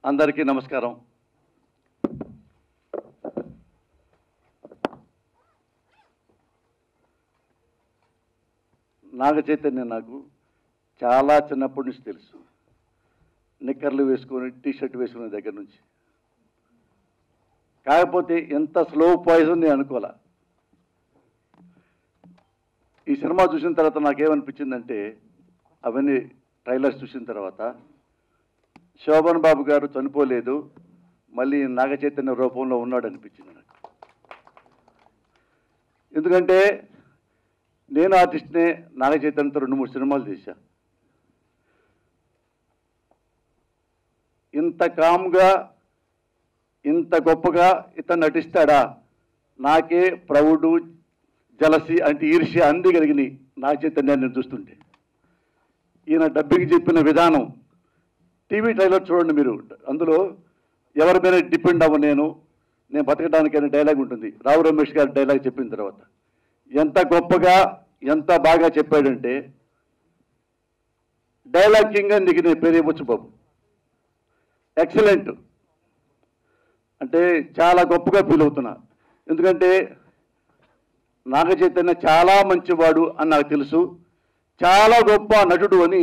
అందరికీ నమస్కారం. నాగ చైతన్య నాకు చాలా చిన్నప్పటి నుంచి తెలుసు. నిక్కర్లు వేసుకొని టీషర్ట్ వేసుకునే దగ్గర నుంచి. కాకపోతే ఎంత స్లో పాయిజన్ నేను అనుకోలే. ఈ సినిమా చూసిన తర్వాత నాకేమనిపించిందంటే, అవన్నీ ట్రైలర్స్ చూసిన తర్వాత శోభన్ బాబు గారు చనిపోలేదు, మళ్ళీ నాగ చైతన్య రూపంలో ఉన్నాడు అనిపించింది నాకు. ఎందుకంటే నేను ఆర్టిస్ట్నే, నాగ చైతన్యతో 2-3 సినిమాలు చేశా. ఇంత కామ్గా ఇంత గొప్పగా ఇతను నటిస్తాడా? నాకే ప్రౌడు, జలసి అంటే ఈర్ష్య అన్నీ కలిగినాయి నాగ చైతన్యాన్ని చూస్తుంటే. ఈయన డబ్బింగ్ చెప్పిన విధానం, టీవీ ట్రైలర్ చూడండి మీరు, అందులో ఎవరి మీద డిపెండ్ అవ్వ నేను బతకడానికైనా డైలాగ్ ఉంటుంది. రావు రమేష్ గారి డైలాగ్ చెప్పిన తర్వాత ఎంత గొప్పగా ఎంత బాగా చెప్పాడంటే, డైలాగ్ కింగ్ అని నీకు నేను పేరు ఇవ్వచ్చు బాబు. ఎక్సలెంట్ అంటే చాలా గొప్పగా ఫీల్ అవుతున్నా. ఎందుకంటే నాగ చైతన్య చాలా మంచివాడు అని నాకు తెలుసు, చాలా గొప్ప నటుడు అని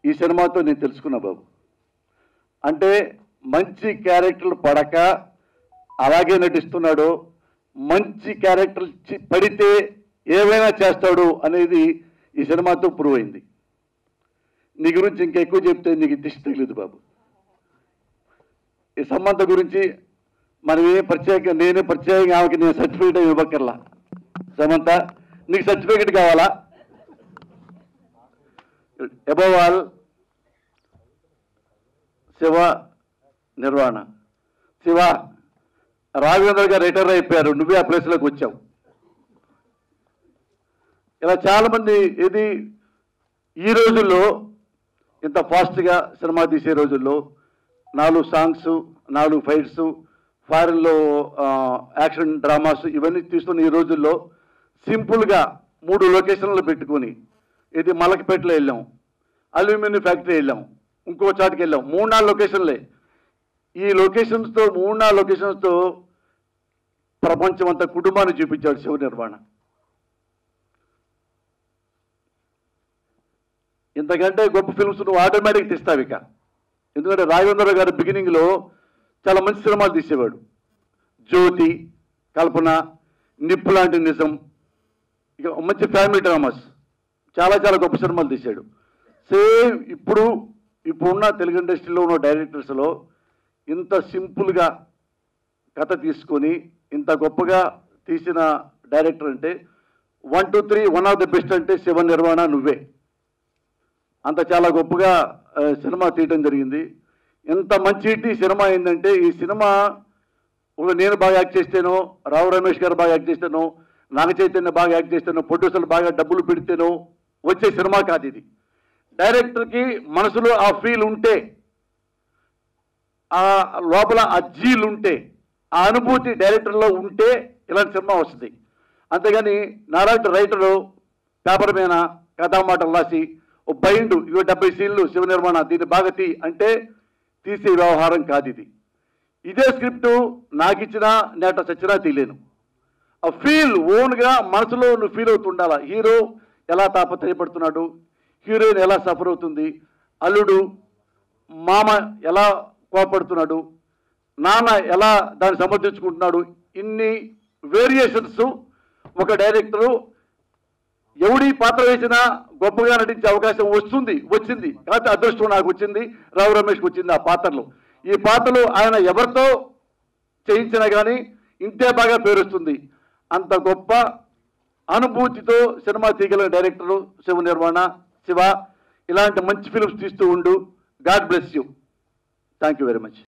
ఈ సినిమాతో నేను తెలుసుకున్నా బాబు. అంటే మంచి క్యారెక్టర్లు పడక అలాగే నటిస్తున్నాడు, మంచి క్యారెక్టర్ పడితే ఏమైనా చేస్తాడు అనేది ఈ సినిమాతో ప్రూవ్ అయింది. నీ గురించి ఇంకా ఎక్కువ చెప్తే నీకు దిష్టి తగిలేదు బాబు. ఈ సంబంధం గురించి మనం నేనే ప్రత్యేకంగా ఆమెకి నేను సర్టిఫికేట్ ఇవ్వక్కర్లా. సమంత, నీకు సర్టిఫికేట్ కావాలా? Above all Shiva Nirvana. శివ, రాఘవేంద్ర గారు రిటైర్ అయిపోయారు, నువ్వే ఆ ప్లేస్లోకి వచ్చావు. ఇలా చాలామంది ఇది ఈ రోజుల్లో ఇంత ఫాస్ట్గా సినిమా తీసే రోజుల్లో 4 సాంగ్స్, 4 ఫైట్స్, ఫారెన్లో యాక్షన్ డ్రామాస్ ఇవన్నీ తీస్తున్న ఈ రోజుల్లో సింపుల్గా 3 లొకేషన్లు పెట్టుకొని, ఇది మలకపేటలో వెళ్ళాం, అల్యూమినియం ఫ్యాక్టరీ వెళ్ళాం, ఇంకో చాటుకి వెళ్ళాం, 3-4 లొకేషన్లే. ఈ లొకేషన్స్తో 3-4 లొకేషన్స్తో ప్రపంచం అంతా కుటుంబాన్ని చూపించాడు శివ నిర్వాణ. ఇంతకంటే గొప్ప ఫిల్మ్స్ నువ్వు ఆటోమేటిక్ తీస్తావు ఇక. ఎందుకంటే రాఘవేంద్ర గారు బిగినింగ్లో చాలా మంచి సినిమాలు తీసేవాడు. జ్యోతి, కల్పన, నిప్పు లాంటి నిజం, ఇక మంచి ఫ్యామిలీ డ్రామాస్, చాలా చాలా గొప్ప సినిమాలు తీశాడు. సేమ్ ఇప్పుడున్న తెలుగు ఇండస్ట్రీలో ఉన్న డైరెక్టర్స్లో ఇంత సింపుల్గా కథ తీసుకొని ఇంత గొప్పగా తీసిన డైరెక్టర్ అంటే 1, 2, 3 వన్ ఆఫ్ ది బెస్ట్ అంటే శివ నిర్వాణ నువ్వే. అంత చాలా గొప్పగా సినిమా తీయడం జరిగింది. ఎంత మంచి సినిమా అయిందంటే, ఈ సినిమా నేను బాగా యాక్ట్ చేస్తేనో, రావు రమేష్ గారు బాగా యాక్ట్ చేస్తేనో, నాగ చైతన్య బాగా యాక్ట్ చేస్తేనో, ప్రొడ్యూసర్లు బాగా డబ్బులు పెడితేనో వచ్చే సినిమా కాదు ఇది. డైరెక్టర్కి మనసులో ఆ ఫీల్ ఉంటే, ఆ లోపల ఆ జీల్ ఉంటే, ఆ అనుభూతి డైరెక్టర్లో ఉంటే ఇలాంటి సినిమా వస్తుంది. అంతేగాని నారాయణ రైటరు పేపర్ మీద కథామాటలు రాసి ఓ బైండు, ఇవో 70 సీన్లు శివ నిర్మాణ దీన్ని బాగా అంటే తీసే వ్యవహారం కాదు ఇది. ఇదే స్క్రిప్టు నాకు ఇచ్చినా నేట చచ్చినా తీయలేను. ఆ ఫీల్ ఓన్గా మనసులో నువ్వు ఫీల్ అవుతుండాలా. హీరో ఎలా తాపత్రయపడుతున్నాడు, హీరోయిన్ ఎలా సఫర్ అవుతుంది, అల్లుడు మామ ఎలా కోపడుతున్నాడు, నాన్న ఎలా దాన్ని సమర్థించుకుంటున్నాడు, ఇన్ని వేరియేషన్స్ ఒక డైరెక్టరు ఎవడి పాత్ర వేసినా గొప్పగా నటించే అవకాశం వచ్చింది. కాకపోతే అదృష్టం నాకు వచ్చింది, రావు రమేష్కి వచ్చింది ఆ పాత్రలు. ఈ పాత్రలు ఆయన ఎవరితో చేయించినా కానీ ఇంతే బాగా పేరు వస్తుంది. అంత గొప్ప అనుభూతితో సినిమా తీయగలిగిన డైరెక్టరు శివ నిర్వాణ. శివ, ఇలాంటి మంచి ఫిల్మ్స్ తీస్తూ ఉండు. God bless you. Thank you very much.